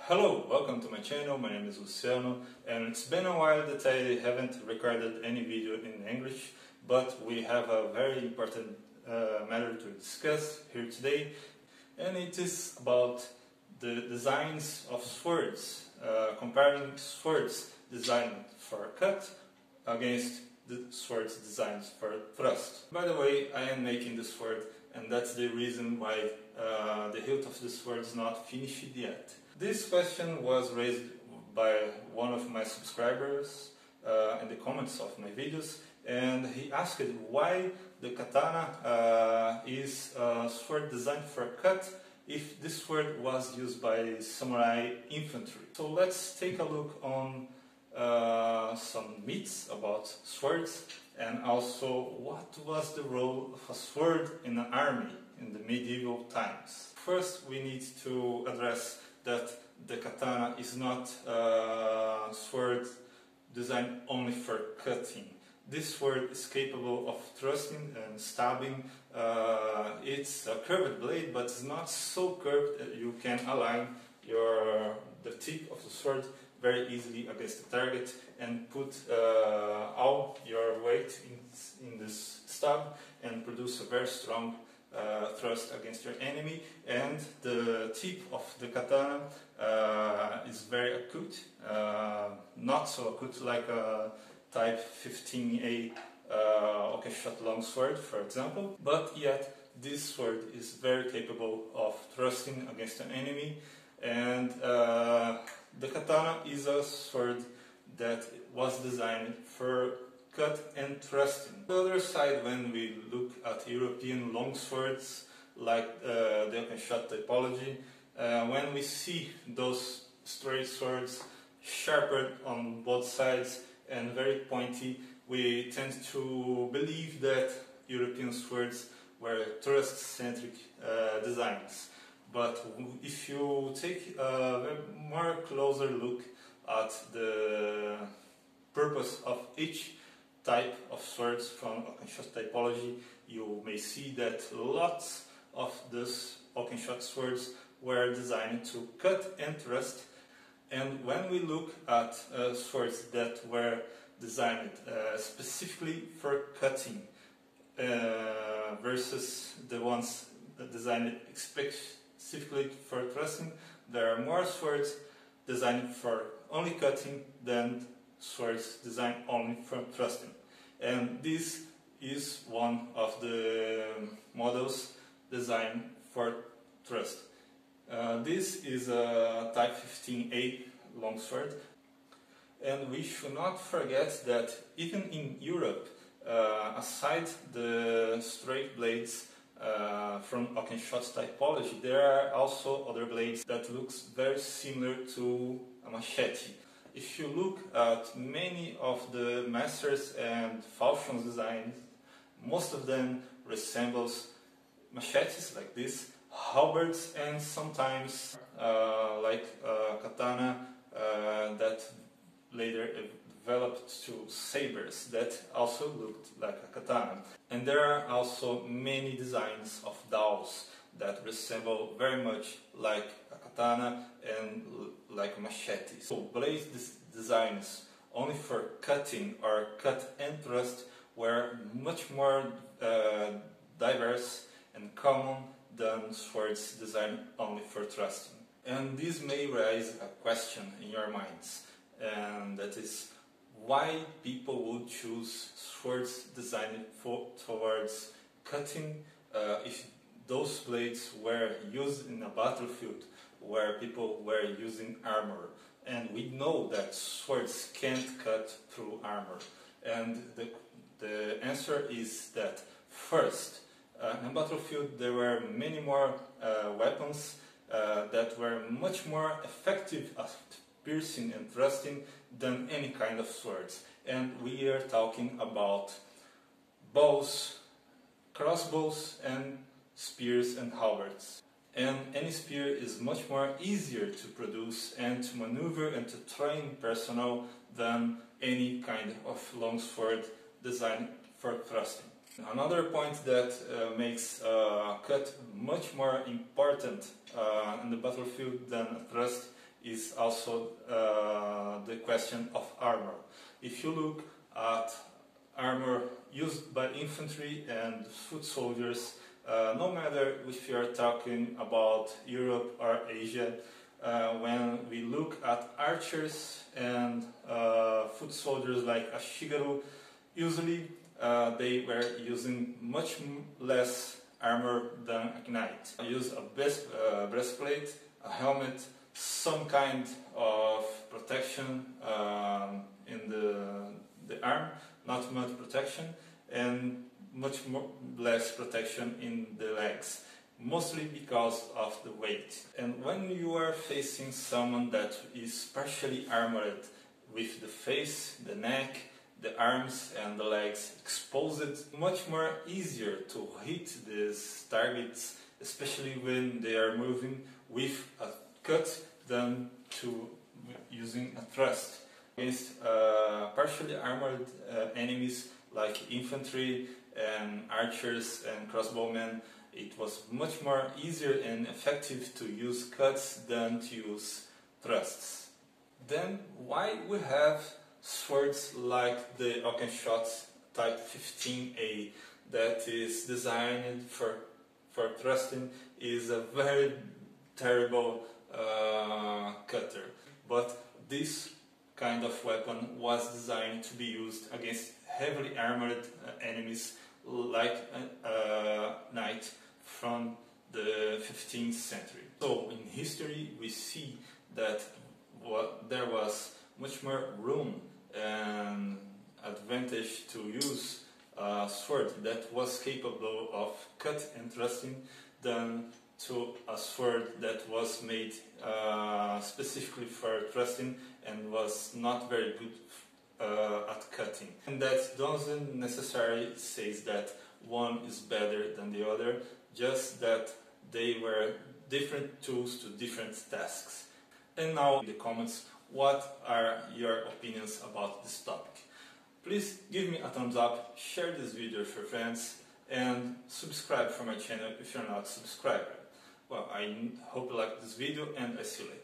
Hello, welcome to my channel. My name is Luciano, and it's been a while that I haven't recorded any video in English, but we have a very important matter to discuss here today, and it is about the designs of swords, comparing swords designed for cut against the swords designed for thrust. By the way, I am making the sword, and that's the reason why the hilt of the sword is not finished yet. This question was raised by one of my subscribers in the comments of my videos, and he asked why the katana is a sword designed for cut if this sword was used by samurai infantry. So let's take a look on some myths about swords, and also what was the role of a sword in an army in the medieval times. First, we need to address that the katana is not a sword designed only for cutting. This sword is capable of thrusting and stabbing. It's a curved blade, but it's not so curved that you can align the tip of the sword very easily against the target and put all your weight in this stab and produce a very strong thrust against your enemy. And the tip of the katana is very acute, not so acute like a type 15A shot longsword, for example, but yet this sword is very capable of thrusting against an enemy. And the katana is a sword that was designed for cut and thrusting. On the other side, when we look at European longswords like the open shot typology, when we see those straight swords sharpened on both sides and very pointy, we tend to believe that European swords were thrust-centric designs. But if you take a more closer look at the purpose of each type of swords from open-shot typology, you may see that lots of these open-shot swords were designed to cut and thrust. And when we look at swords that were designed specifically for cutting versus the ones designed specifically for thrusting, there are more swords designed for only cutting than swords designed only for thrusting. And this is one of the models designed for thrust. This is a type 15A longsword, and we should not forget that even in Europe, aside the straight blades from open shot typology, there are also other blades that looks very similar to a machete. If you look at many of the masters and falchions designs, most of them resembles machetes like this, halberds, and sometimes like katana that later developed to sabers that also looked like a katana. And there are also many designs of dowels that resemble very much like a katana and like a machete. So blade designs only for cutting or cut and thrust were much more diverse and common than swords designed only for thrusting. And this may raise a question in your minds, and that is why people would choose swords designed towards cutting if those blades were used in a battlefield where people were using armor. And we know that swords can't cut through armor. And the answer is that first, in a battlefield there were many more weapons that were much more effective at piercing and thrusting than any kind of swords. And we are talking about bows, crossbows, and spears and halberds. And any spear is much more easier to produce and to maneuver and to train personnel than any kind of longsword designed for thrusting. Another point that makes a cut much more important in the battlefield than a thrust is is also the question of armor. If you look at armor used by infantry and foot soldiers, no matter if you are talking about Europe or Asia, when we look at archers and foot soldiers like a Shigaru, usually they were using much less armor than a knight. Use a breastplate, a helmet, some kind of protection in the arm, not much protection, and much less protection in the legs, mostly because of the weight. And when you are facing someone that is partially armored with the face, the neck, the arms and the legs exposed, much more easier to hit these targets, especially when they are moving with a cut than to using a thrust. Against partially armored enemies like infantry and archers and crossbowmen, it was much more easier and effective to use cuts than to use thrusts. Then why we have swords like the Oakenshots Type 15A that is designed for thrusting, is a very terrible cutter. But this kind of weapon was designed to be used against heavily armored enemies like a knight from the 15th century. So in history we see that there was much more room and advantage to use a sword that was capable of cut and thrusting than to a sword that was made specifically for thrusting and was not very good at cutting. And that doesn't necessarily say that one is better than the other, just that they were different tools to different tasks. And now in the comments, what are your opinions about this topic? Please give me a thumbs up, share this video with your friends, and subscribe for my channel if you're not subscribed. Well, I hope you liked this video, and I see you later.